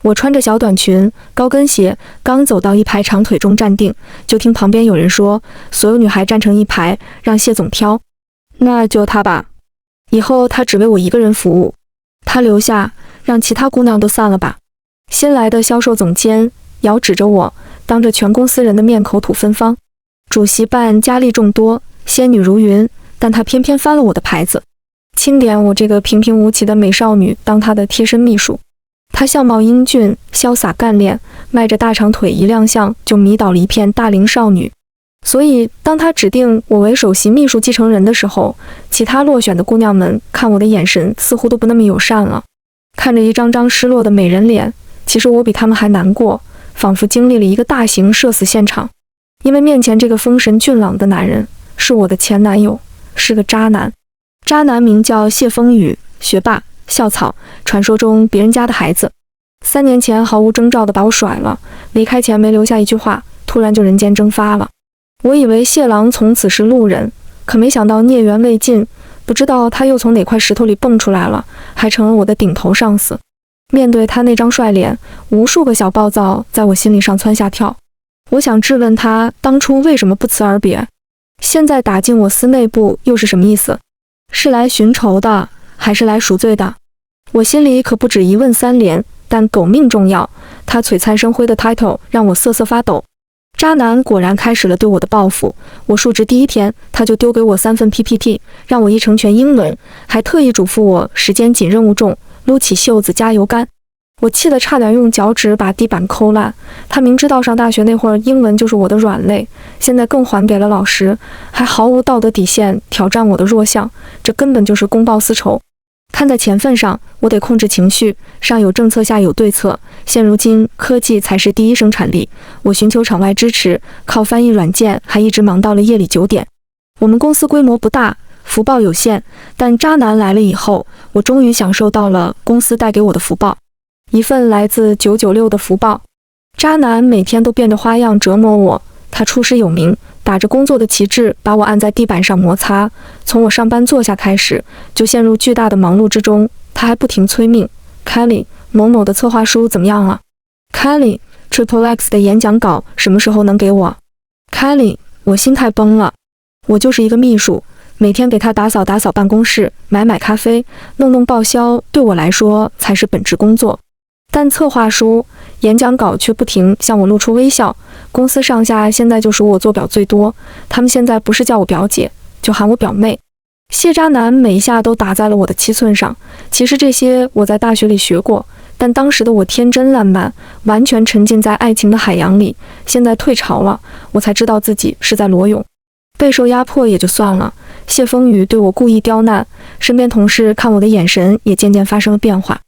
我穿着小短裙、高跟鞋，刚走到一排长腿中站定，就听旁边有人说：“所有女孩站成一排，让谢总挑。”那就他吧，以后他只为我一个人服务，他留下，让其他姑娘都散了吧。新来的销售总监遥指着我，当着全公司人的面口吐芬芳。主席办佳丽众多，仙女如云，但他偏偏翻了我的牌子，钦点我这个平平无奇的美少女当他的贴身秘书。她相貌英俊，潇洒干练，迈着大长腿一亮相就迷倒了一片大龄少女。所以当他指定我为首席秘书继承人的时候，其他落选的姑娘们看我的眼神似乎都不那么友善了。看着一张张失落的美人脸，其实我比他们还难过，仿佛经历了一个大型社死现场。因为面前这个风神俊朗的男人是我的前男友，是个渣男。渣男名叫谢风雨，学霸，校草，传说中别人家的孩子。3年前毫无征兆地把我甩了，离开前没留下一句话，突然就人间蒸发了。我以为谢郎从此是路人，可没想到孽缘未尽，不知道他又从哪块石头里蹦出来了，还成了我的顶头上司。面对他那张帅脸，无数个小暴躁在我心里上蹿下跳。我想质问他当初为什么不辞而别，现在打进我司内部又是什么意思？是来寻仇的，还是来赎罪的？我心里可不止一问3连，但狗命重要，他璀璨生辉的 title 让我瑟瑟发抖。渣男果然开始了对我的报复。我述职第1天，他就丢给我3份 PPT， 让我译成全英文，还特意嘱咐我时间紧任务重，撸起袖子加油干。我气得差点用脚趾把地板抠烂。他明知道上大学那会儿英文就是我的软肋，现在更还给了老师，还毫无道德底线挑战我的弱项，这根本就是公报私仇。看在钱份上，我得控制情绪，上有政策下有对策。现如今科技才是第一生产力，我寻求场外支持，靠翻译软件还一直忙到了夜里9点。我们公司规模不大，福报有限，但渣男来了以后，我终于享受到了公司带给我的福报，一份来自996的福报。渣男每天都变着花样折磨我，他出师有名，打着工作的旗帜把我按在地板上摩擦。从我上班坐下开始，就陷入巨大的忙碌之中。他还不停催命 Kelly， 某某的策划书怎么样了？ Kelly， Triple X 的演讲稿什么时候能给我？ Kelly， 我心态崩了。我就是一个秘书，每天给他打扫打扫办公室，买咖啡，弄报销，对我来说才是本职工作。但策划书、演讲稿却不停向我露出微笑。公司上下现在就属我做表最多，他们现在不是叫我表姐，就喊我表妹。谢渣男每一下都打在了我的7寸上。其实这些我在大学里学过，但当时的我天真烂漫，完全沉浸在爱情的海洋里。现在退潮了，我才知道自己是在裸泳。备受压迫也就算了，谢风雨对我故意刁难，身边同事看我的眼神也渐渐发生了变化。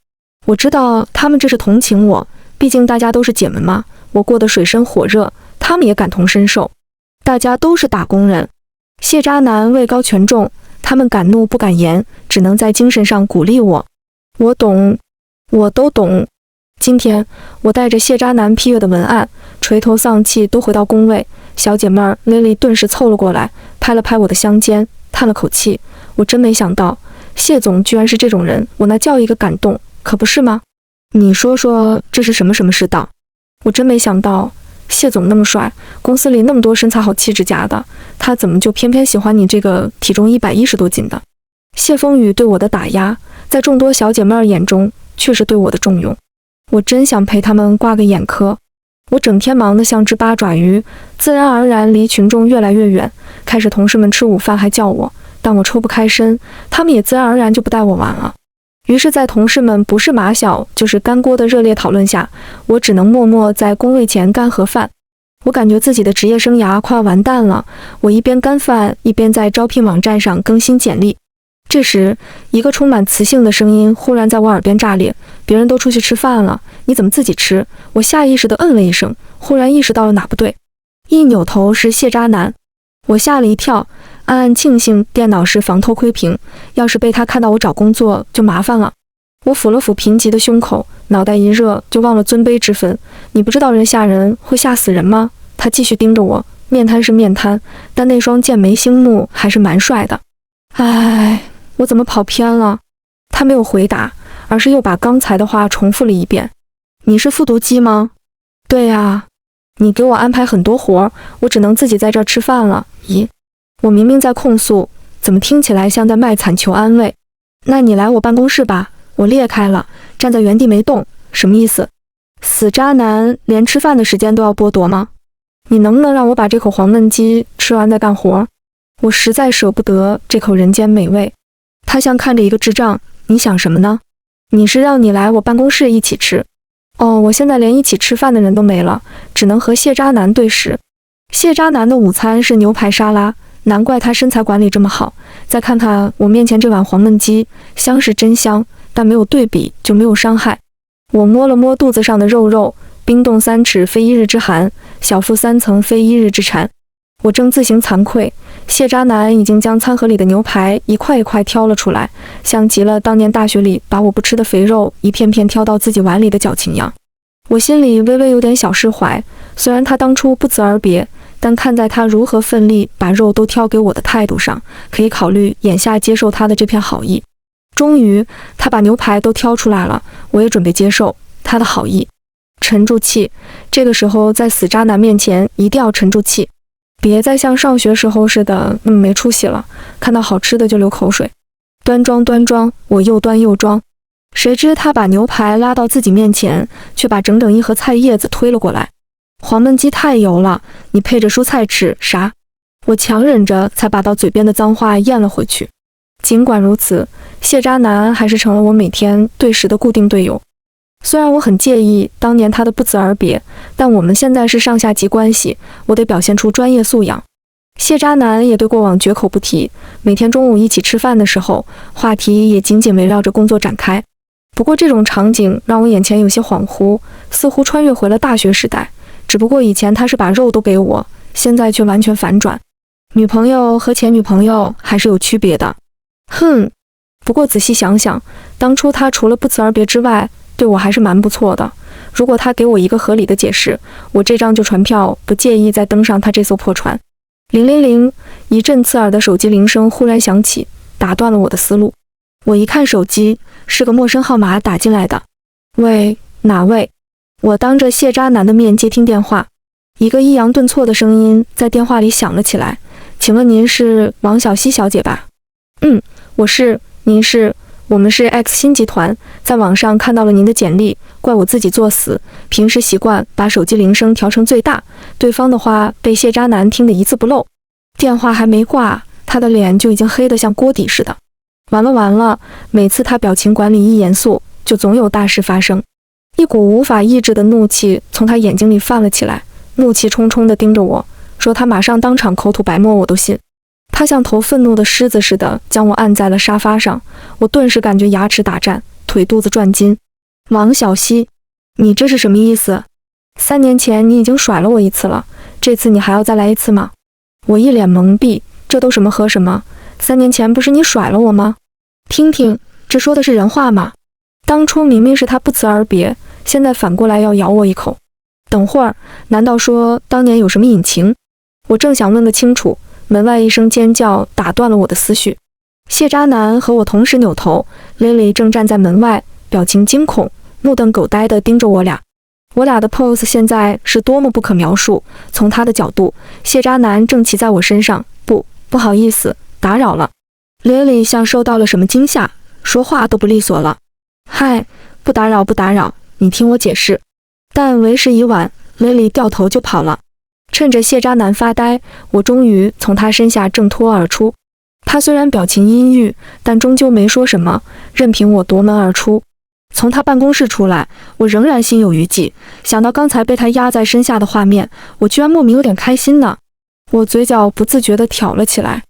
我知道他们这是同情我，毕竟大家都是姐们嘛，我过得水深火热，他们也感同身受。大家都是打工人，谢渣男位高权重，他们敢怒不敢言，只能在精神上鼓励我。我懂，我都懂。今天我带着谢渣男批阅的文案，垂头丧气都回到工位。小姐妹儿 Lily 顿时凑了过来，拍了拍我的香肩，叹了口气。我真没想到，谢总居然是这种人，我那叫一个感动，可不是吗？你说说这是什么世道？我真没想到，谢总那么帅，公司里那么多身材好气质佳的，他怎么就偏偏喜欢你这个体重110多斤的？谢风雨对我的打压，在众多小姐妹儿眼中却是对我的重用。我真想陪他们挂个眼科。我整天忙得像只八爪鱼，自然而然离群众越来越远。开始同事们吃午饭还叫我，但我抽不开身，他们也自然而然就不带我玩了。于是在同事们不是马小就是干锅的热烈讨论下，我只能默默在工位前干盒饭。我感觉自己的职业生涯快要完蛋了，我一边干饭一边在招聘网站上更新简历。这时，一个充满磁性的声音忽然在我耳边炸裂：“别人都出去吃饭了，你怎么自己吃？”我下意识地嗯了一声，忽然意识到了哪不对，一扭头是谢渣男。我吓了一跳，暗暗庆幸电脑是防偷窥屏，要是被他看到我找工作就麻烦了。我抚了抚贫瘠的胸口，脑袋一热就忘了尊卑之分。你不知道人吓人会吓死人吗？他继续盯着我，面瘫是面瘫，但那双剑眉星目还是蛮帅的。唉，我怎么跑偏了？他没有回答，而是又把刚才的话重复了一遍。你是复读机吗？对啊，你给我安排很多活，我只能自己在这儿吃饭了。咦，我明明在控诉，怎么听起来像在卖惨求安慰？那你来我办公室吧。我裂开了，站在原地没动，什么意思？死渣男，连吃饭的时间都要剥夺吗？你能不能让我把这口黄焖鸡吃完再干活？我实在舍不得这口人间美味。他像看着一个智障，你想什么呢？你是让你来我办公室一起吃？哦，我现在连一起吃饭的人都没了，只能和谢渣男对食。谢渣男的午餐是牛排沙拉，难怪他身材管理这么好。再看看我面前这碗黄焖鸡，香是真香，但没有对比就没有伤害。我摸了摸肚子上的肉肉，冰冻3尺非一日之寒，小腹3层非一日之馋。我正自行惭愧，谢渣男已经将餐盒里的牛排一块一块挑了出来，像极了当年大学里把我不吃的肥肉一片片挑到自己碗里的矫情样。我心里微微有点小释怀，虽然他当初不辞而别，但看在他如何奋力把肉都挑给我的态度上，可以考虑眼下接受他的这片好意。终于，他把牛排都挑出来了，我也准备接受他的好意。沉住气，这个时候在死渣男面前一定要沉住气。别再像上学时候似的那么没出息了，看到好吃的就流口水。端庄端庄，我又端又庄。谁知他把牛排拉到自己面前，却把整整一盒菜叶子推了过来。黄焖鸡太油了，你配着蔬菜吃啥？我强忍着才把到嘴边的脏话咽了回去。尽管如此，谢渣男还是成了我每天对食的固定队友。虽然我很介意当年他的不辞而别，但我们现在是上下级关系，我得表现出专业素养。谢渣男也对过往绝口不提，每天中午一起吃饭的时候，话题也紧紧围绕着工作展开。不过这种场景让我眼前有些恍惚，似乎穿越回了大学时代，只不过以前他是把肉都给我，现在却完全反转。女朋友和前女朋友还是有区别的。不过仔细想想，当初他除了不辞而别之外，对我还是蛮不错的。如果他给我一个合理的解释，我这张就船票不介意再登上他这艘破船。000，一阵刺耳的手机铃声忽然响起，打断了我的思路。我一看手机，是个陌生号码打进来的。喂，哪位？我当着谢渣男的面接听电话，一个抑扬顿挫的声音在电话里响了起来。请问您是王小希小姐吧？我是。您是？我们是 X 新集团，在网上看到了您的简历，怪我自己作死，平时习惯把手机铃声调成最大，对方的话被谢渣男听得一字不漏。电话还没挂，他的脸就已经黑得像锅底似的。完了，每次他表情管理一严肃，就总有大事发生。一股无法抑制的怒气从他眼睛里泛了起来，怒气冲冲地盯着我，说他马上当场口吐白沫我都信。他像头愤怒的狮子似的将我按在了沙发上，我顿时感觉牙齿打颤，腿肚子转筋。王小希，你这是什么意思？3年前你已经甩了我一次了，这次你还要再来一次吗？我一脸懵逼，这都什么和什么？3年前不是你甩了我吗？听听，这说的是人话吗？当初明明是他不辞而别，现在反过来要咬我一口。等会儿，难道说当年有什么隐情？我正想问个清楚，门外一声尖叫打断了我的思绪。谢渣男和我同时扭头，Lily正站在门外，表情惊恐，目瞪口呆地盯着我俩。我俩的 pose 现在是多么不可描述。从他的角度，谢渣男正骑在我身上。不好意思，打扰了。Lily 像受到了什么惊吓，说话都不利索了。嗨，不打扰，你听我解释。但为时已晚 ，Lily 掉头就跑了。趁着谢渣男发呆，我终于从他身下挣脱而出。他虽然表情阴郁，但终究没说什么，任凭我夺门而出。从他办公室出来，我仍然心有余悸，想到刚才被他压在身下的画面，我居然莫名有点开心呢。我嘴角不自觉地挑了起来，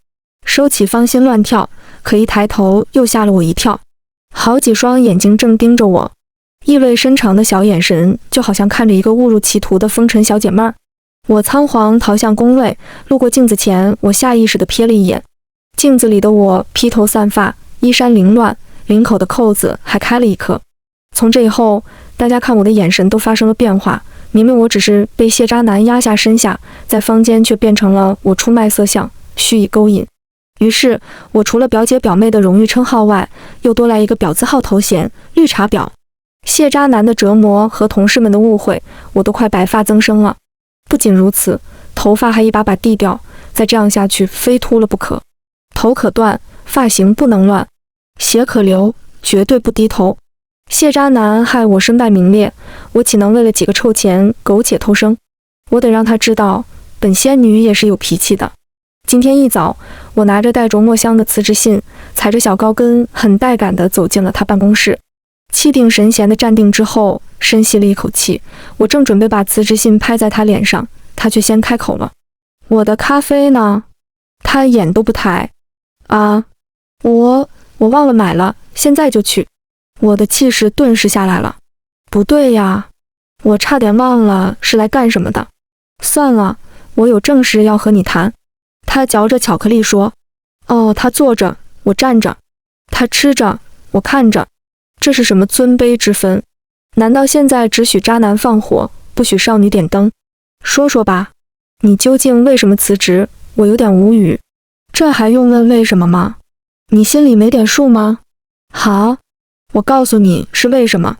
收起芳心乱跳，可一抬头又吓了我一跳。好几双眼睛正盯着我，意味深长的小眼神，就好像看着一个误入歧途的风尘小姐妹儿。我仓皇逃向工位，路过镜子前，我下意识地瞥了一眼。镜子里的我披头散发，衣衫凌乱，领口的扣子还开了一颗。从这以后，大家看我的眼神都发生了变化。明明我只是被谢渣男压下身下，在坊间却变成了我出卖色相，蓄意勾引。于是，我除了表姐表妹的荣誉称号外，又多来一个婊子号头衔——绿茶婊。谢渣男的折磨和同事们的误会，我都快白发增生了。不仅如此，头发还一把把地掉，再这样下去非秃了不可。头可断，发型不能乱，血可流，绝对不低头。谢渣男害我身败名裂，我岂能为了几个臭钱苟且偷生？我得让他知道，本仙女也是有脾气的。今天一早，我拿着带着墨香的辞职信，踩着小高跟，很带感地走进了他办公室。气定神闲地站定之后，深吸了一口气。我正准备把辞职信拍在他脸上，他却先开口了：“我的咖啡呢？”他眼都不抬。啊，我忘了买了，现在就去。我的气势顿时下来了。不对呀，我差点忘了是来干什么的。算了，我有正事要和你谈。他嚼着巧克力说：“哦，他坐着，我站着；他吃着，我看着。这是什么尊卑之分？难道现在只许渣男放火，不许少女点灯？说说吧，你究竟为什么辞职？我有点无语。这还用问为什么吗？你心里没点数吗？好，我告诉你是为什么。”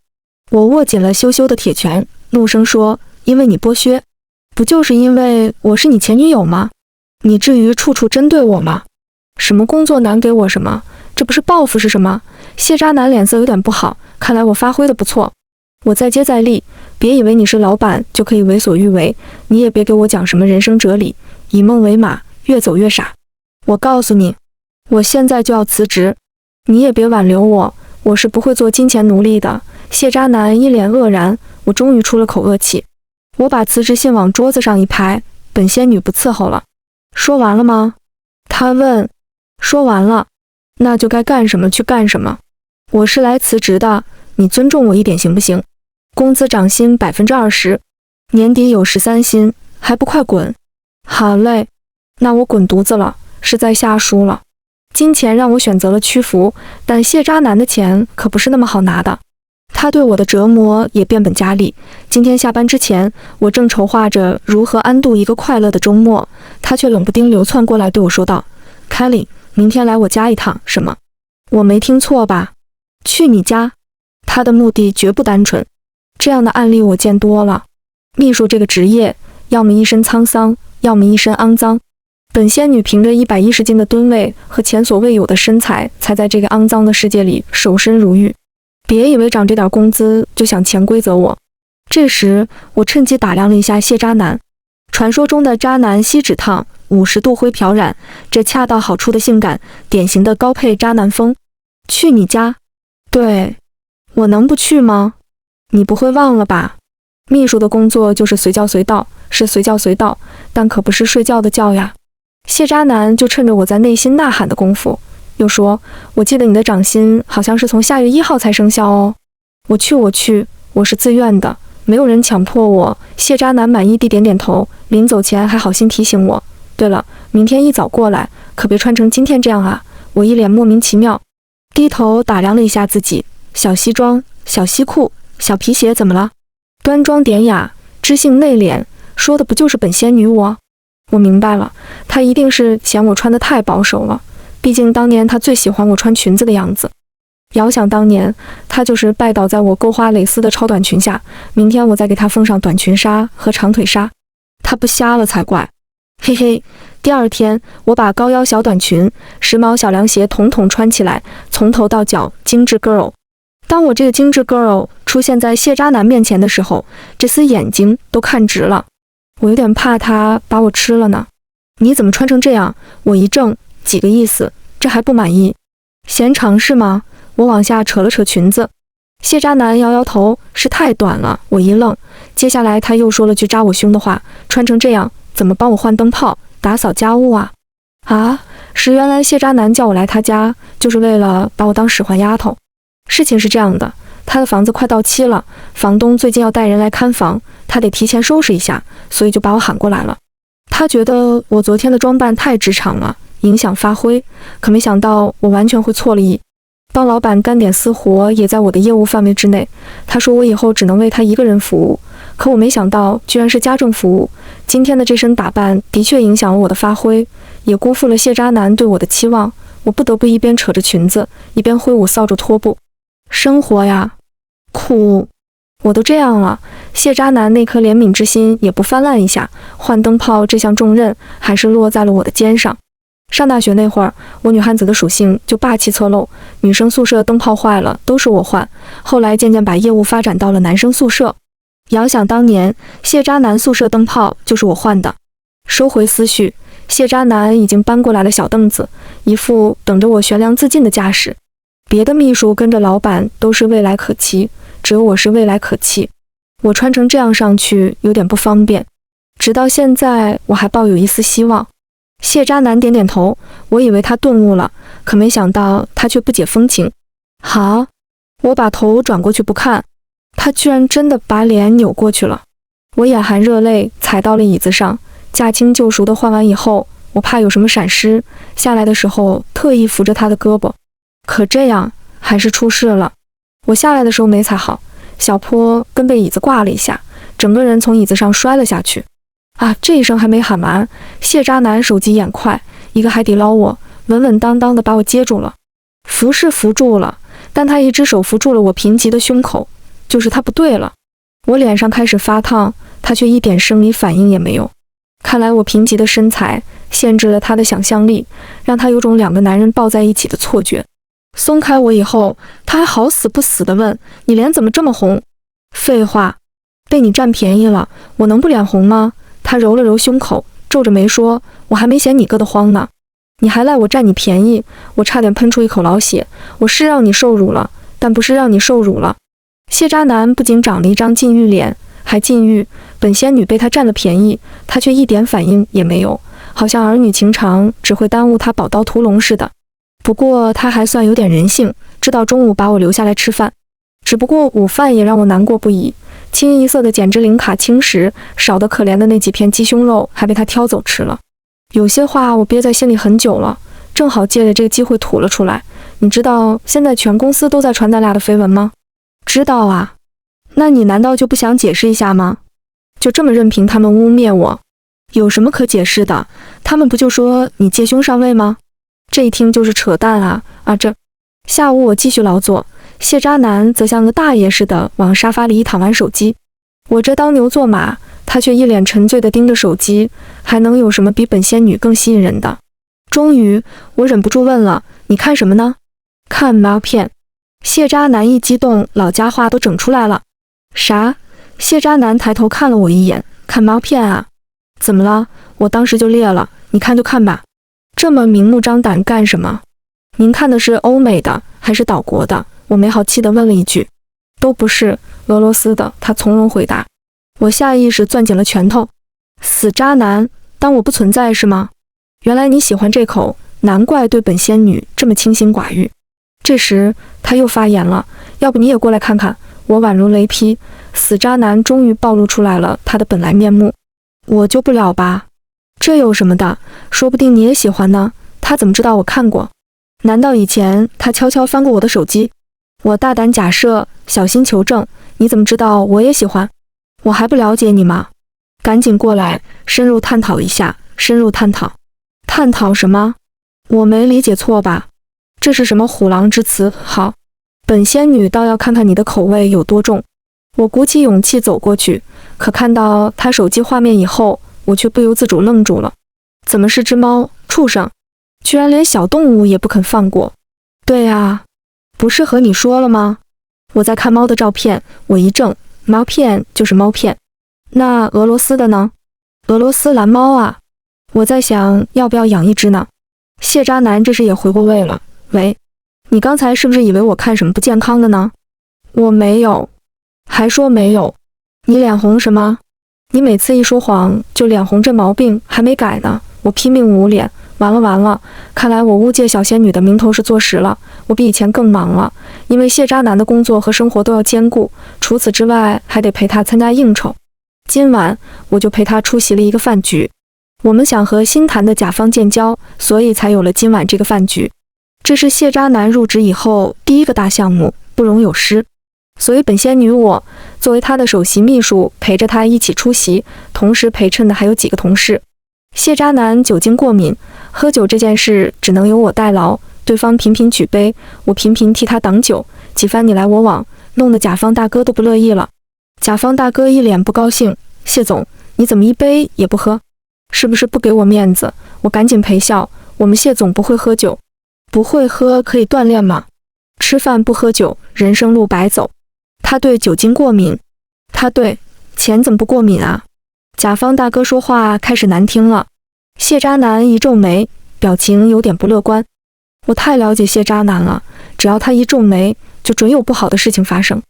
我握紧了羞羞的铁拳，怒声说：“因为你剥削。不就是因为我是你前女友吗？你至于处处针对我吗？什么工作难给我什么，这不是报复是什么？”谢渣男脸色有点不好，看来我发挥的不错。我再接再厉，别以为你是老板就可以为所欲为，你也别给我讲什么人生哲理，以梦为马，越走越傻。我告诉你，我现在就要辞职，你也别挽留我，我是不会做金钱奴隶的。谢渣男一脸愕然，我终于出了口恶气。我把辞职信往桌子上一拍，本仙女不伺候了。说完了吗？他问。说完了。那就该干什么去干什么。我是来辞职的，你尊重我一点行不行？工资涨薪20%，年底有13薪，还不快滚？好嘞，那我滚犊子了，是在下输了。金钱让我选择了屈服，但谢渣男的钱可不是那么好拿的。他对我的折磨也变本加厉。今天下班之前，我正筹划着如何安度一个快乐的周末，他却冷不丁流窜过来对我说道：“凯莉，明天来我家一趟。”什么？我没听错吧？去你家？他的目的绝不单纯。这样的案例我见多了。秘书这个职业，要么一身沧桑，要么一身肮脏。本仙女凭着110斤的吨位和前所未有的身材，才在这个肮脏的世界里守身如玉。别以为涨这点工资就想潜规则我。这时，我趁机打量了一下谢渣男。传说中的渣男锡纸烫，50度灰漂染，这恰到好处的性感，典型的高配渣男风。去你家？对，我能不去吗？你不会忘了吧？秘书的工作就是随叫随到，是随叫随到，但可不是睡觉的觉呀。谢渣男就趁着我在内心呐喊的功夫，又说：“我记得你的涨薪好像是从下月1号才生效哦。”我去，我是自愿的，没有人强迫我。谢渣男满意地点点头，临走前还好心提醒我：“对了，明天一早过来，可别穿成今天这样啊。”我一脸莫名其妙，低头打量了一下自己，小西装、小西裤、小皮鞋，怎么了？端庄典雅，知性内敛，说的不就是本仙女我？我明白了，他一定是嫌我穿得太保守了，毕竟当年他最喜欢我穿裙子的样子。遥想当年，他就是拜倒在我钩花蕾丝的超短裙下，明天我再给他封上短裙纱和长腿纱，他不瞎了才怪。嘿嘿，第二天我把高腰小短裙、时髦小凉鞋统统穿起来，从头到脚精致 girl。当我这个精致 girl 出现在谢渣男面前的时候，这厮眼睛都看直了。我有点怕他把我吃了呢。你怎么穿成这样？我一怔，几个意思？这还不满意？嫌长是吗？我往下扯了扯裙子。谢渣男摇摇头，是太短了。我一愣，接下来他又说了句扎我胸的话：穿成这样，怎么帮我换灯泡、打扫家务啊？啊，原来谢渣男叫我来他家，就是为了把我当使唤丫头。事情是这样的，他的房子快到期了，房东最近要带人来看房，他得提前收拾一下，所以就把我喊过来了。他觉得我昨天的装扮太职场了，影响发挥，可没想到我完全会错了意。帮老板干点私活也在我的业务范围之内，他说我以后只能为他一个人服务，可我没想到居然是家政服务。今天的这身打扮的确影响了我的发挥，也辜负了谢渣男对我的期望，我不得不一边扯着裙子，一边挥舞扫帚拖布。生活呀，哭，我都这样了，谢渣男那颗怜悯之心也不泛滥一下，换灯泡这项重任还是落在了我的肩上。上大学那会儿，我女汉子的属性就霸气侧漏，女生宿舍灯泡坏了都是我换，后来渐渐把业务发展到了男生宿舍。遥想当年，谢渣男宿舍灯泡就是我换的。收回思绪，谢渣男已经搬过来了小凳子，一副等着我悬梁自尽的架势。别的秘书跟着老板都是未来可期，只有我是未来可期。我穿成这样上去有点不方便，直到现在我还抱有一丝希望。谢渣男点点头，我以为他顿悟了，可没想到他却不解风情。好，我把头转过去不看，他居然真的把脸扭过去了。我眼含热泪踩到了椅子上，驾轻就熟的换完以后，我怕有什么闪失，下来的时候特意扶着他的胳膊，可这样还是出事了。我下来的时候没踩好，小坡跟被椅子挂了一下，整个人从椅子上摔了下去。啊！这一声还没喊完，谢渣男手疾眼快，一个海底捞我，稳稳当当的把我接住了。扶是扶住了，但他一只手扶住了我贫瘠的胸口，就是他不对了。我脸上开始发烫，他却一点生理反应也没有。看来我贫瘠的身材限制了他的想象力，让他有种两个男人抱在一起的错觉。松开我以后，他还好死不死地问：“你脸怎么这么红？”废话，被你占便宜了，我能不脸红吗？他揉了揉胸口，皱着眉说：“我还没嫌你硌得慌呢，你还赖我占你便宜。”我差点喷出一口老血。我是让你受辱了，但不是让你受辱了。谢渣男不仅长了一张禁欲脸，还禁欲。本仙女被他占了便宜，他却一点反应也没有，好像儿女情长只会耽误他宝刀屠龙似的。不过他还算有点人性，知道中午把我留下来吃饭。只不过午饭也让我难过不已。清一色的减脂零卡轻食，少得可怜的那几片鸡胸肉还被他挑走吃了。有些话我憋在心里很久了，正好借着这个机会吐了出来。你知道现在全公司都在传咱俩的绯闻吗？知道啊。那你难道就不想解释一下吗？就这么任凭他们污蔑我？有什么可解释的？他们不就说你借胸上位吗？这一听就是扯淡啊！下午我继续劳作，谢渣男则像个大爷似的往沙发里一躺玩手机。我这当牛做马，他却一脸沉醉地盯着手机，还能有什么比本仙女更吸引人的？终于，我忍不住问了：“你看什么呢？”看毛片。谢渣男一激动，老家话都整出来了。啥？谢渣男抬头看了我一眼，看毛片啊？怎么了？我当时就裂了。你看就看吧，这么明目张胆干什么？您看的是欧美的还是岛国的？我没好气地问了一句。都不是，俄罗斯的，他从容回答。我下意识攥紧了拳头。死渣男，当我不存在是吗？原来你喜欢这口，难怪对本仙女这么清心寡欲。这时他又发言了，要不你也过来看看。我宛如雷劈，死渣男终于暴露出来了他的本来面目。我救不了吧？这有什么的？说不定你也喜欢呢。他怎么知道我看过？难道以前他悄悄翻过我的手机？我大胆假设，小心求证。你怎么知道我也喜欢？我还不了解你吗？赶紧过来，深入探讨一下。深入探讨。探讨什么？我没理解错吧？这是什么虎狼之词？好，本仙女倒要看看你的口味有多重。我鼓起勇气走过去，可看到他手机画面以后，我却不由自主愣住了。怎么是只猫？畜生！居然连小动物也不肯放过。对啊，不是和你说了吗？我在看猫的照片，我一怔，猫片就是猫片。那俄罗斯的呢？俄罗斯蓝猫啊。我在想要不要养一只呢？谢渣男这时也回过味了。喂，你刚才是不是以为我看什么不健康的呢？我没有。还说没有？你脸红什么？你每次一说谎就脸红，这毛病还没改呢。我拼命捂脸。完了，看来我巫界小仙女的名头是坐实了。我比以前更忙了，因为谢渣男的工作和生活都要兼顾，除此之外还得陪他参加应酬。今晚我就陪他出席了一个饭局，我们想和新谈的甲方建交，所以才有了今晚这个饭局。这是谢渣男入职以后第一个大项目，不容有失。所以本仙女我作为他的首席秘书，陪着他一起出席，同时陪衬的还有几个同事。谢渣男酒精过敏，喝酒这件事只能由我代劳，对方频频举杯，我频频替他挡酒，几番你来我往，弄得甲方大哥都不乐意了。甲方大哥一脸不高兴，谢总，你怎么一杯也不喝？是不是不给我面子？我赶紧陪笑，我们谢总不会喝酒。不会喝可以锻炼吗？吃饭不喝酒，人生路白走。他对酒精过敏，他对钱怎么不过敏啊？甲方大哥说话开始难听了。谢渣男一皱眉，表情有点不乐观。我太了解谢渣男了，只要他一皱眉，就准有不好的事情发生。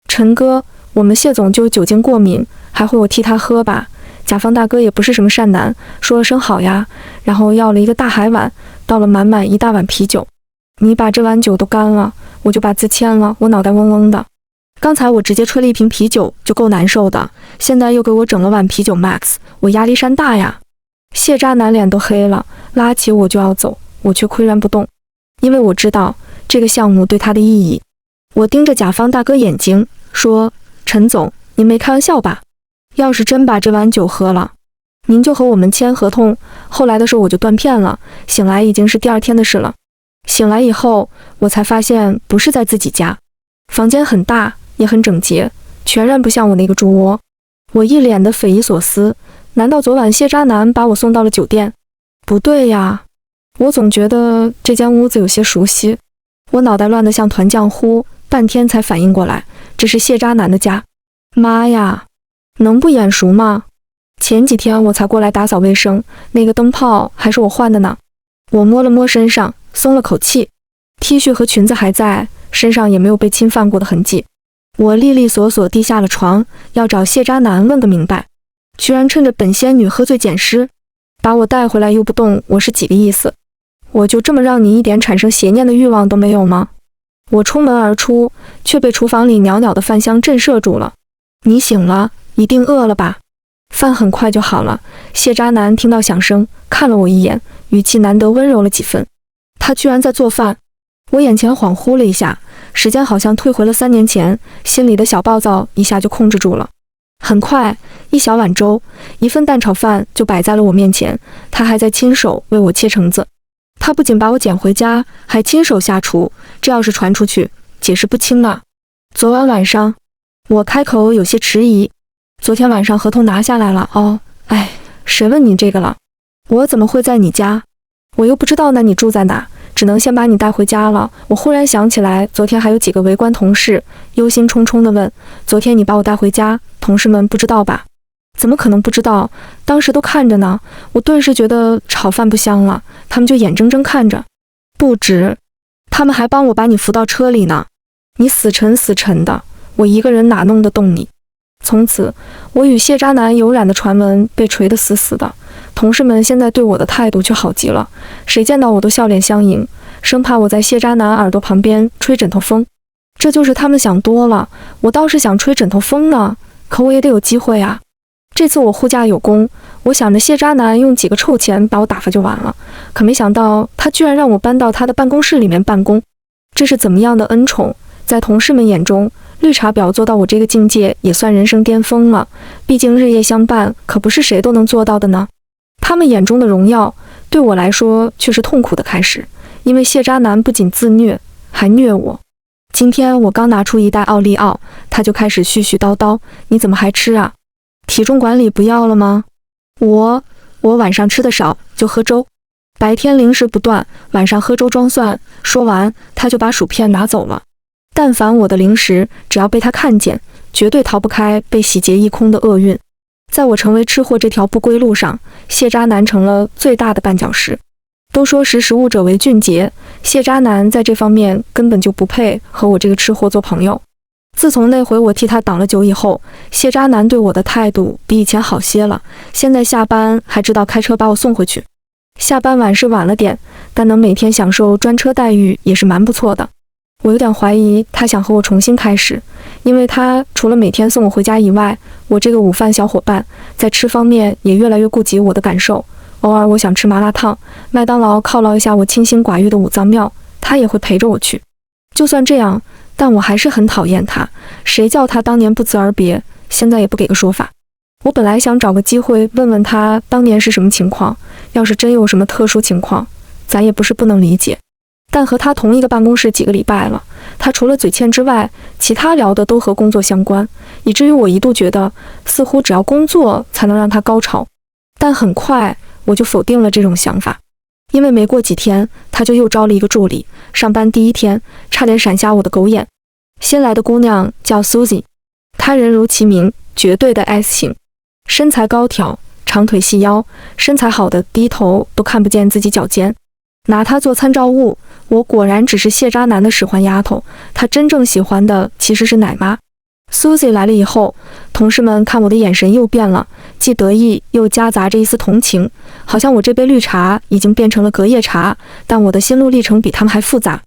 陈哥，我们谢总就酒精过敏，还会我替他喝吧？甲方大哥也不是什么善男，说了声好呀，然后要了一个大海碗，倒了满满一大碗啤酒。你把这碗酒都干了，我就把字签了，我脑袋嗡嗡的。刚才我直接吹了一瓶啤酒就够难受的，现在又给我整了碗啤酒 Max， 我压力山大呀。谢渣男脸都黑了，拉起我就要走，我却岿然不动，因为我知道这个项目对他的意义。我盯着甲方大哥眼睛说，陈总，您没开玩笑吧？要是真把这碗酒喝了，您就和我们签合同。后来的事我就断片了，醒来已经是第二天的事了。醒来以后，我才发现不是在自己家，房间很大也很整洁，全然不像我那个猪窝。我一脸的匪夷所思，难道昨晚谢渣男把我送到了酒店？不对呀，我总觉得这间屋子有些熟悉。我脑袋乱得像团浆糊，半天才反应过来，这是谢渣男的家。妈呀，能不眼熟吗？前几天我才过来打扫卫生，那个灯泡还是我换的呢。我摸了摸身上，松了口气。T 恤和裙子还在，身上也没有被侵犯过的痕迹。我利利索索地下了床，要找谢渣男问个明白。居然趁着本仙女喝醉捡尸，把我带回来又不动，我是几个意思？我就这么让你一点产生邪念的欲望都没有吗？我冲门而出，却被厨房里袅袅的饭香震慑住了。你醒了，一定饿了吧？饭很快就好了。谢渣男听到响声，看了我一眼，语气难得温柔了几分。他居然在做饭。我眼前恍惚了一下，时间好像退回了3年前，心里的小暴躁一下就控制住了。很快，一小碗粥，一份蛋炒饭就摆在了我面前，他还在亲手为我切橙子。他不仅把我捡回家，还亲手下厨，这要是传出去，解释不清了。昨晚晚上，我开口有些迟疑。昨天晚上合同拿下来了。哦，哎，谁问你这个了？我怎么会在你家？我又不知道那你住在哪，只能先把你带回家了。我忽然想起来，昨天还有几个围观同事，忧心忡忡地问：昨天你把我带回家，同事们不知道吧？怎么可能不知道？当时都看着呢。我顿时觉得炒饭不香了，他们就眼睁睁看着。不止，他们还帮我把你扶到车里呢。你死沉死沉的，我一个人哪弄得动你？从此，我与谢渣男有染的传闻被锤得死死的。同事们现在对我的态度却好极了，谁见到我都笑脸相迎，生怕我在谢渣男耳朵旁边吹枕头风。这就是他们想多了，我倒是想吹枕头风呢，可我也得有机会啊。这次我护驾有功，我想着谢渣男用几个臭钱把我打发就完了，可没想到他居然让我搬到他的办公室里面办公。这是怎么样的恩宠？在同事们眼中，绿茶婊做到我这个境界也算人生巅峰了，毕竟日夜相伴可不是谁都能做到的呢。他们眼中的荣耀，对我来说却是痛苦的开始，因为谢渣男不仅自虐，还虐我。今天我刚拿出一袋奥利奥，他就开始絮絮叨叨：你怎么还吃啊？体重管理不要了吗？我晚上吃的少，就喝粥，白天零食不断，晚上喝粥装蒜。说完，他就把薯片拿走了。但凡我的零食，只要被他看见，绝对逃不开被洗劫一空的厄运。在我成为吃货这条不归路上，谢渣男成了最大的绊脚石。都说识时务者为俊杰，谢渣男在这方面根本就不配和我这个吃货做朋友。自从那回我替他挡了酒以后，谢渣男对我的态度比以前好些了。现在下班还知道开车把我送回去。下班晚是晚了点，但能每天享受专车待遇也是蛮不错的。我有点怀疑他想和我重新开始，因为他除了每天送我回家以外，我这个午饭小伙伴在吃方面也越来越顾及我的感受。偶尔我想吃麻辣烫、麦当劳犒劳一下我清心寡欲的五脏庙，他也会陪着我去。就算这样，但我还是很讨厌他。谁叫他当年不辞而别，现在也不给个说法。我本来想找个机会问问他当年是什么情况，要是真有什么特殊情况，咱也不是不能理解。但和他同一个办公室几个礼拜了，他除了嘴欠之外，其他聊的都和工作相关，以至于我一度觉得，似乎只要工作才能让他高潮。但很快我就否定了这种想法，因为没过几天，他就又招了一个助理。上班第一天，差点闪瞎我的狗眼。新来的姑娘叫 Susie， 她人如其名，绝对的 S 型，身材高挑，长腿细腰，身材好的低头都看不见自己脚尖。拿她做参照物，我果然只是谢渣男的使唤丫头，他真正喜欢的其实是奶妈。Susie 来了以后，同事们看我的眼神又变了，既得意又夹杂着一丝同情，好像我这杯绿茶已经变成了隔夜茶，但我的心路历程比他们还复杂。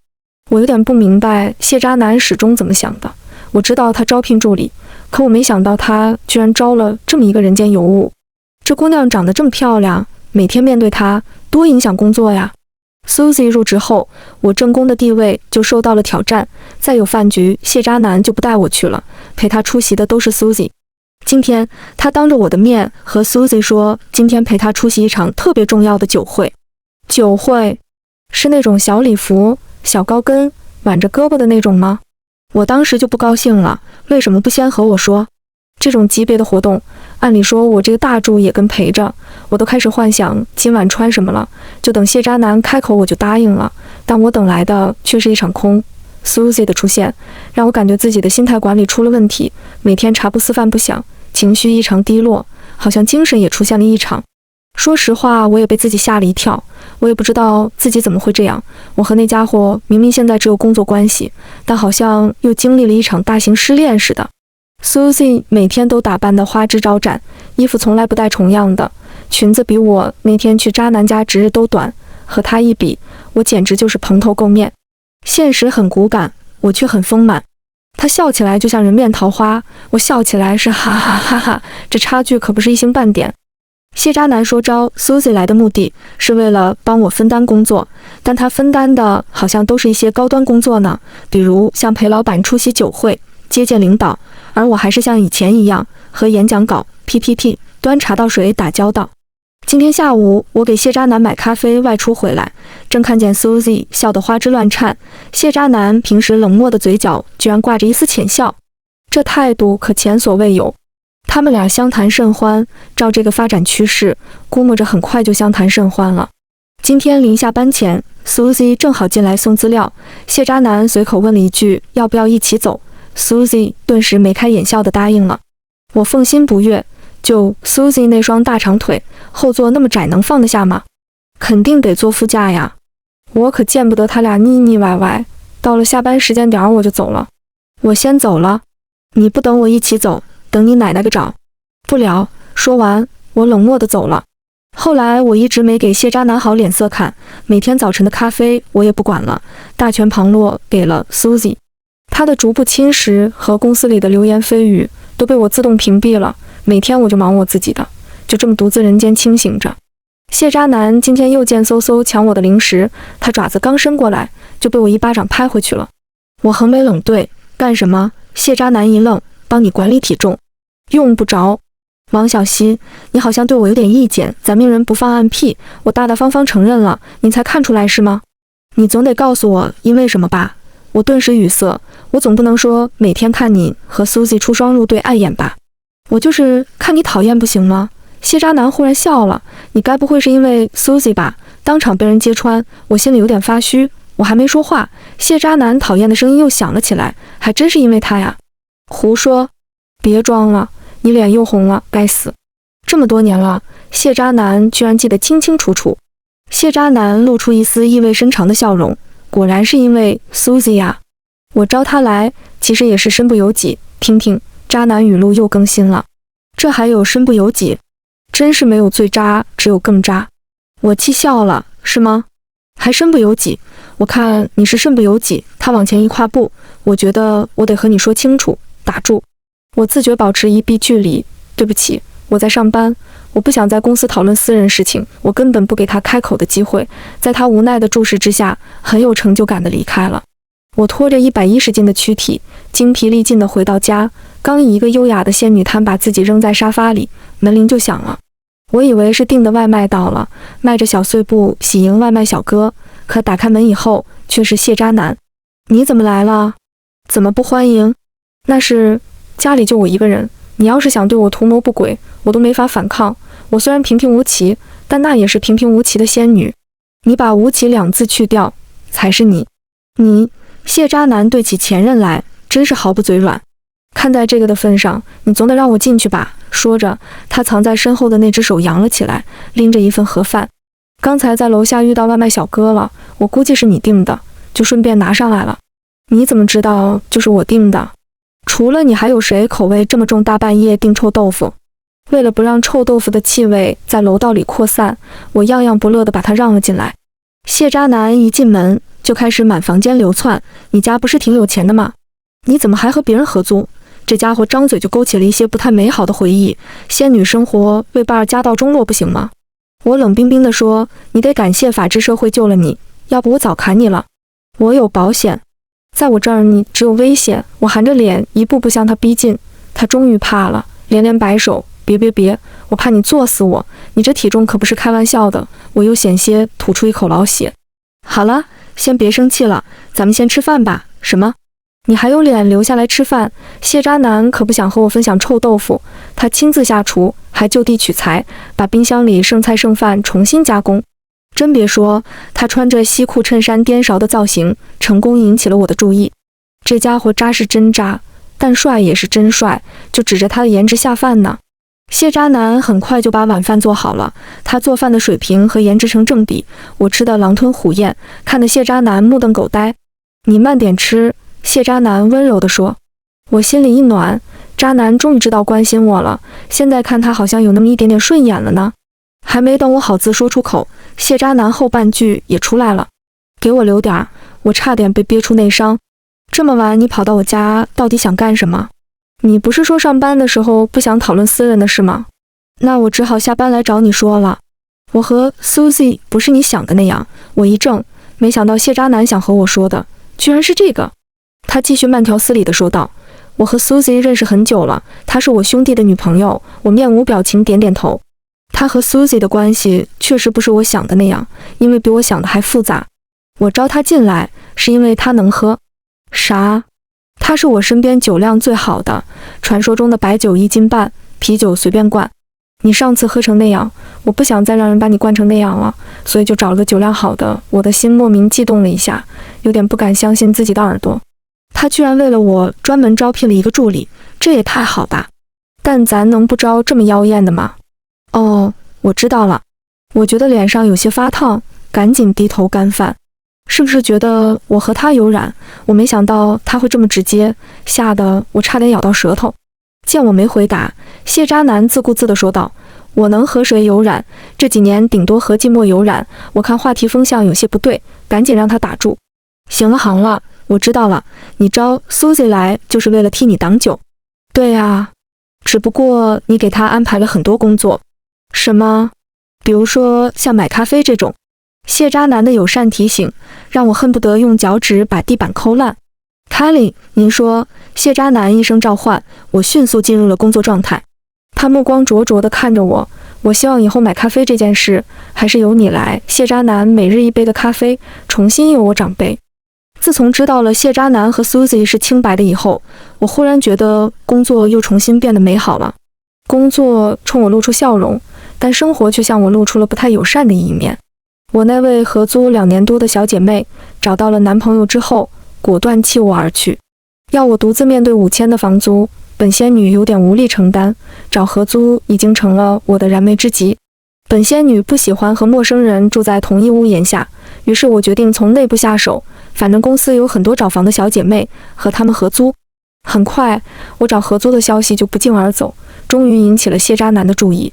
我有点不明白谢渣男始终怎么想的。我知道他招聘助理，可我没想到他居然招了这么一个人间尤物。这姑娘长得这么漂亮，每天面对她多影响工作呀。Susie 入职后，我正宫的地位就受到了挑战。再有饭局，谢渣男就不带我去了，陪他出席的都是 Susie。今天他当着我的面和 Susie 说，今天陪他出席一场特别重要的酒会。酒会是那种小礼服、小高跟、挽着胳膊的那种吗？我当时就不高兴了，为什么不先和我说？这种级别的活动，按理说我这个大助也跟陪着，我都开始幻想今晚穿什么了，就等谢渣男开口我就答应了，但我等来的却是一场空。Susie 的出现让我感觉自己的心态管理出了问题，每天茶不思饭不想，情绪异常低落，好像精神也出现了异常。说实话，我也被自己吓了一跳，我也不知道自己怎么会这样。我和那家伙明明现在只有工作关系，但好像又经历了一场大型失恋似的。Susie 每天都打扮得花枝招展，衣服从来不带重样的，裙子比我那天去渣男家值日都短，和她一比，我简直就是蓬头垢面。现实很骨感，我却很丰满。她笑起来就像人面桃花，我笑起来是哈哈哈哈，这差距可不是一星半点。谢渣男说招 Susie 来的目的是为了帮我分担工作，但他分担的好像都是一些高端工作呢，比如像陪老板出席酒会、接见领导，而我还是像以前一样和演讲稿、PPT、端茶倒水打交道。今天下午我给谢渣男买咖啡外出回来，正看见 Susie 笑得花枝乱颤，谢渣男平时冷漠的嘴角居然挂着一丝浅笑，这态度可前所未有。他们俩相谈甚欢，照这个发展趋势，估摸着很快就相谈甚欢了。今天临下班前 ，Susie 正好进来送资料，谢渣男随口问了一句要不要一起走， Susie 顿时眉开眼笑地答应了。我凤心不悦，就 Susie 那双大长腿，后座那么窄能放得下吗？肯定得坐副驾呀。我可见不得他俩腻腻歪歪，到了下班时间点我就走了。我先走了，你不等我一起走，等你奶奶个找。不了。说完，我冷漠地走了。后来我一直没给谢渣男好脸色看，每天早晨的咖啡我也不管了，大权旁落给了 Susie。他的逐步侵蚀和公司里的流言蜚语都被我自动屏蔽了，每天我就忙我自己的，就这么独自人间清醒着。谢渣男今天又见嗖嗖抢我的零食，他爪子刚伸过来，就被我一巴掌拍回去了。我横眉冷对，干什么？谢渣男一愣，帮你管理体重，用不着。王小希，你好像对我有点意见，咱命人不放暗屁，我大大方方承认了，你才看出来是吗？你总得告诉我因为什么吧？我顿时语塞，我总不能说每天看你和 Susie 出双入对碍眼吧？我就是看你讨厌不行吗？谢渣男忽然笑了，你该不会是因为 Susie 吧？当场被人揭穿，我心里有点发虚，我还没说话，谢渣男讨厌的声音又响了起来，还真是因为他呀？胡说，别装了，你脸又红了，该死！这么多年了，谢渣男居然记得清清楚楚。谢渣男露出一丝意味深长的笑容，果然是因为 Susie 呀。我招他来，其实也是身不由己。听听，渣男语录又更新了，这还有身不由己？真是没有最渣，只有更渣。我气笑了，是吗？还身不由己？我看你是身不由己。他往前一跨步，我觉得我得和你说清楚。打住！我自觉保持一臂距离。对不起，我在上班，我不想在公司讨论私人事情，我根本不给他开口的机会。在他无奈的注视之下，很有成就感地离开了。我拖着110斤的躯体，精疲力尽地回到家，刚以一个优雅的仙女摊把自己扔在沙发里，门铃就响了。我以为是订的外卖到了，迈着小碎步喜迎外卖小哥，可打开门以后，却是谢渣男。你怎么来了？怎么不欢迎？那是家里就我一个人，你要是想对我图谋不轨，我都没法反抗。我虽然平平无奇，但那也是平平无奇的仙女。你把无奇两字去掉，才是你。谢渣男对起前任来真是毫不嘴软。看在这个的份上，你总得让我进去吧。说着，他藏在身后的那只手扬了起来，拎着一份盒饭。刚才在楼下遇到外卖小哥了，我估计是你订的，就顺便拿上来了。你怎么知道就是我订的？除了你还有谁口味这么重，大半夜订臭豆腐？为了不让臭豆腐的气味在楼道里扩散，我样样不乐地把他让了进来。谢渣男一进门就开始满房间流窜，你家不是挺有钱的吗？你怎么还和别人合租？这家伙张嘴就勾起了一些不太美好的回忆。仙女生活为伴儿家道中落不行吗？我冷冰冰地说，你得感谢法治社会救了你，要不我早砍你了。我有保险，在我这儿你只有危险。我含着脸一步步向他逼近，他终于怕了，连连摆手，别，我怕你作死我，你这体重可不是开玩笑的。我又险些吐出一口老血。好了，先别生气了，咱们先吃饭吧。什么？你还有脸留下来吃饭？谢渣男可不想和我分享臭豆腐，他亲自下厨，还就地取材，把冰箱里剩菜剩饭重新加工。真别说，他穿着西裤衬衫颠勺的造型，成功引起了我的注意。这家伙渣是真渣，但帅也是真帅，就指着他的颜值下饭呢。谢渣男很快就把晚饭做好了，他做饭的水平和颜值成正比，我吃得狼吞虎咽，看得谢渣男目瞪狗呆。你慢点吃，谢渣男温柔地说。我心里一暖，渣男终于知道关心我了，现在看他好像有那么一点点顺眼了呢。还没等我好字说出口，谢渣男后半句也出来了，给我留点儿，我差点被憋出内伤。这么晚你跑到我家到底想干什么？你不是说上班的时候不想讨论私人的事吗？那我只好下班来找你说了。我和 Susie 不是你想的那样。我一怔，没想到谢渣男想和我说的居然是这个。他继续慢条斯理地说道，我和 Susie 认识很久了，她是我兄弟的女朋友。我面无表情点点头。他和 Susie 的关系确实不是我想的那样，因为比我想的还复杂。我招他进来是因为他能喝。啥？他是我身边酒量最好的，传说中的白酒1斤半，啤酒随便灌。你上次喝成那样，我不想再让人把你灌成那样了，所以就找了个酒量好的。我的心莫名悸动了一下，有点不敢相信自己的耳朵。他居然为了我专门招聘了一个助理，这也太好吧。但咱能不招这么妖艳的吗？哦，我知道了。我觉得脸上有些发烫，赶紧低头干饭。是不是觉得我和他有染？我没想到他会这么直接，吓得我差点咬到舌头。见我没回答，谢渣男自顾自地说道，我能和谁有染？这几年顶多和寂寞有染。我看话题风向有些不对，赶紧让他打住。行了，我知道了，你招 Susie 来就是为了替你挡酒。对啊，只不过你给他安排了很多工作。什么？比如说像买咖啡这种。谢渣男的友善提醒让我恨不得用脚趾把地板抠烂。Kylie， 您说。谢渣男一声召唤，我迅速进入了工作状态。他目光灼灼地看着我，我希望以后买咖啡这件事还是由你来。谢渣男每日1杯的咖啡重新由我掌杯。自从知道了谢渣男和 Susie 是清白的以后，我忽然觉得工作又重新变得美好了。工作冲我露出笑容，但生活却向我露出了不太友善的一面。我那位合租2年多的小姐妹找到了男朋友之后，果断弃我而去，要我独自面对5000的房租。本仙女有点无力承担，找合租已经成了我的燃眉之急。本仙女不喜欢和陌生人住在同一屋檐下，于是我决定从内部下手，反正公司有很多找房的小姐妹，和她们合租。很快，我找合租的消息就不胫而走，终于引起了谢渣男的注意。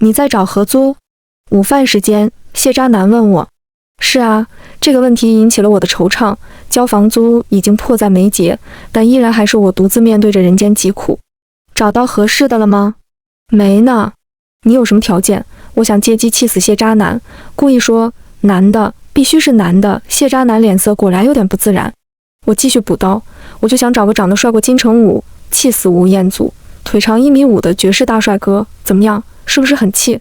你在找合租？午饭时间，谢渣男问我。是啊，这个问题引起了我的惆怅。交房租已经迫在眉睫，但依然还是我独自面对着人间疾苦。找到合适的了吗？没呢。你有什么条件？我想借机气死谢渣男，故意说男的，必须是男的。谢渣男脸色果然有点不自然。我继续补刀，我就想找个长得帅过金城武，气死吴彦祖，腿长1.5米的绝世大帅哥，怎么样？是不是很气？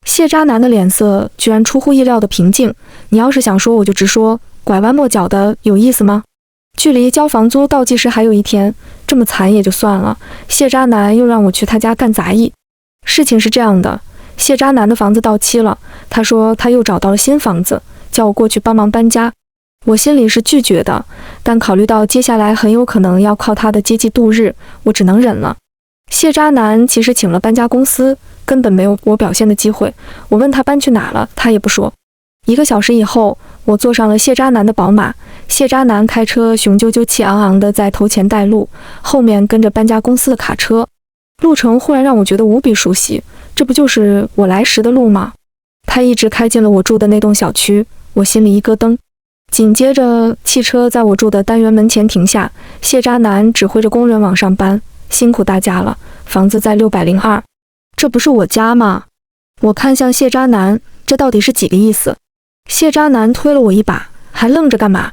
谢渣男的脸色居然出乎意料的平静。你要是想说我就直说，拐弯抹角的有意思吗？距离交房租倒计时还有1天，这么惨也就算了，谢渣男又让我去他家干杂役。事情是这样的，谢渣男的房子到期了，他说他又找到了新房子，叫我过去帮忙搬家。我心里是拒绝的，但考虑到接下来很有可能要靠他的接济度日，我只能忍了。谢渣男其实请了搬家公司，根本没有我表现的机会。我问他搬去哪了，他也不说。1个小时以后，我坐上了谢渣男的宝马，谢渣男开车雄赳赳气昂昂的在头前带路，后面跟着搬家公司的卡车。路程忽然让我觉得无比熟悉，这不就是我来时的路吗？他一直开进了我住的那栋小区，我心里一咯噔。紧接着，汽车在我住的单元门前停下，谢渣男指挥着工人往上搬，辛苦大家了，房子在602。这不是我家吗？我看向谢渣男，这到底是几个意思？谢渣男推了我一把，还愣着干嘛？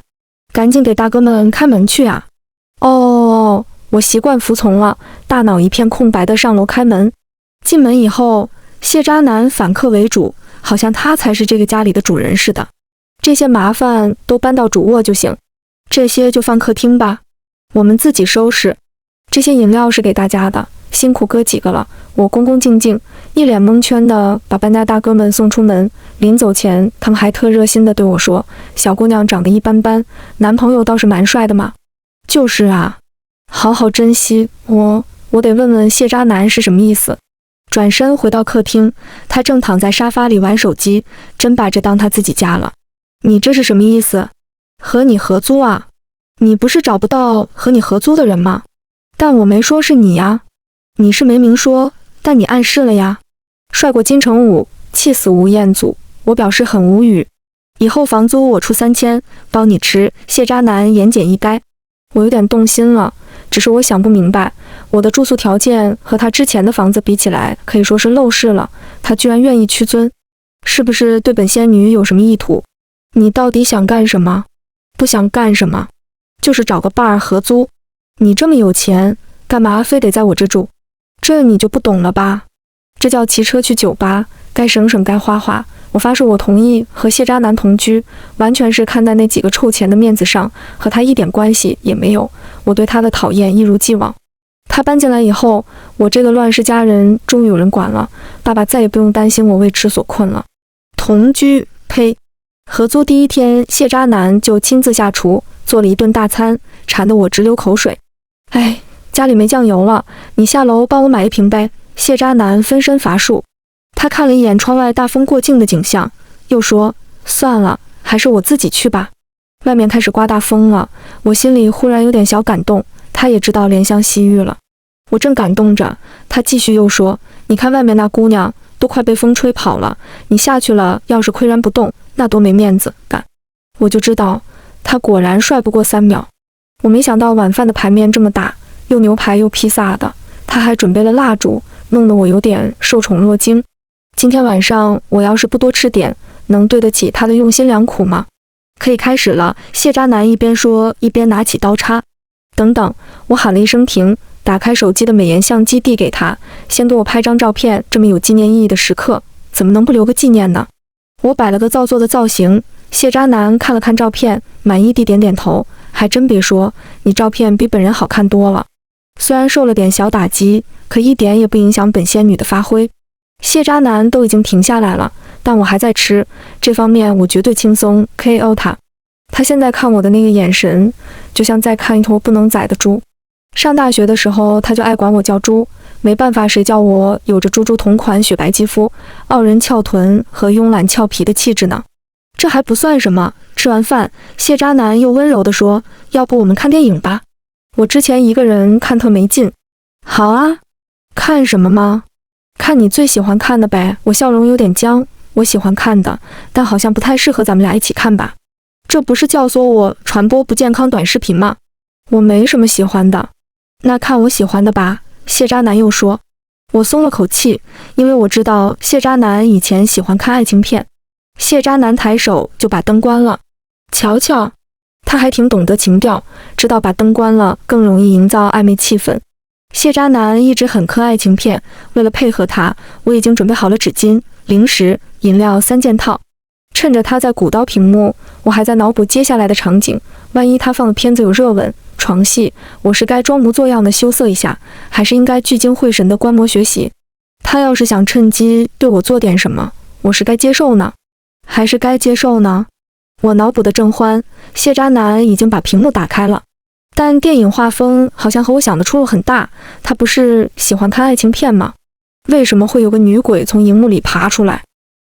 赶紧给大哥们开门去啊！哦，我习惯服从了，大脑一片空白的上楼开门。进门以后，谢渣男反客为主，好像他才是这个家里的主人似的。这些麻烦都搬到主卧就行，这些就放客厅吧，我们自己收拾。这些饮料是给大家的，辛苦哥几个了。我恭恭敬敬，一脸蒙圈的把搬家大哥们送出门。临走前，他们还特热心的对我说：“小姑娘长得一般般，男朋友倒是蛮帅的嘛。”就是啊，好好珍惜。我得问问谢渣男是什么意思。转身回到客厅，他正躺在沙发里玩手机，真把这当他自己家了。你这是什么意思？和你合租啊？你不是找不到和你合租的人吗？但我没说是你呀。你是没明说，但你暗示了呀。帅过金城武，气死吴彦祖。我表示很无语。以后房租我出3000，包你吃。谢渣男言简意赅。我有点动心了，只是我想不明白，我的住宿条件和他之前的房子比起来，可以说是陋室了，他居然愿意屈尊，是不是对本仙女有什么意图？你到底想干什么？不想干什么，就是找个伴儿合租。你这么有钱，干嘛非得在我这住？这你就不懂了吧？这叫骑车去酒吧，该省省该花花。我发誓我同意和谢渣男同居，完全是看在那几个臭钱的面子上，和他一点关系也没有。我对他的讨厌一如既往。他搬进来以后，我这个乱世佳人终于有人管了，爸爸再也不用担心我为吃所困了。同居，呸！合租第1天，谢渣男就亲自下厨做了一顿大餐，馋得我直流口水。哎，家里没酱油了，你下楼帮我买1瓶呗。谢渣男分身乏术。他看了一眼窗外大风过境的景象，又说：“算了，还是我自己去吧。”外面开始刮大风了，我心里忽然有点小感动。他也知道怜香惜玉了。我正感动着，他继续又说：“你看外面那姑娘都快被风吹跑了，你下去了，要是岿然不动，那多没面子。”干，我就知道他果然帅不过3秒。我没想到晚饭的盘面这么大，又牛排又披萨的，他还准备了蜡烛，弄得我有点受宠若惊。今天晚上我要是不多吃点，能对得起他的用心良苦吗？可以开始了。谢渣男一边说一边拿起刀叉。等等，我喊了一声停，打开手机的美颜相机递给他，先给我拍张照片，这么有纪念意义的时刻，怎么能不留个纪念呢？我摆了个造作的造型，谢渣男看了看照片，满意地点点头，还真别说，你照片比本人好看多了。虽然受了点小打击，可一点也不影响本仙女的发挥。谢渣男都已经停下来了，但我还在吃，这方面我绝对轻松 KO 他。他现在看我的那个眼神，就像在看一头不能宰的猪。上大学的时候，他就爱管我叫猪，没办法，谁叫我有着猪猪同款雪白肌肤、傲人翘臀和慵懒俏皮的气质呢？这还不算什么。吃完饭，谢渣男又温柔地说：“要不我们看电影吧？我之前一个人看特没劲。”好啊，看什么吗？看你最喜欢看的呗。我笑容有点僵，我喜欢看的，但好像不太适合咱们俩一起看吧？这不是教唆我传播不健康短视频吗？我没什么喜欢的。那看我喜欢的吧。谢渣男又说。我松了口气，因为我知道谢渣男以前喜欢看爱情片。谢渣男抬手就把灯关了。瞧瞧，他还挺懂得情调，知道把灯关了更容易营造暧昧气氛。谢渣男一直很磕爱情片，为了配合他，我已经准备好了纸巾、零食、饮料3件套。趁着他在鼓捣屏幕，我还在脑补接下来的场景。万一他放的片子有热吻、床戏，我是该装模作样的羞涩一下，还是应该聚精会神的观摩学习？他要是想趁机对我做点什么，我是该接受呢，还是该接受呢？我脑补的正欢，谢渣男已经把屏幕打开了，但电影画风好像和我想的出入很大。他不是喜欢看爱情片吗？为什么会有个女鬼从荧幕里爬出来？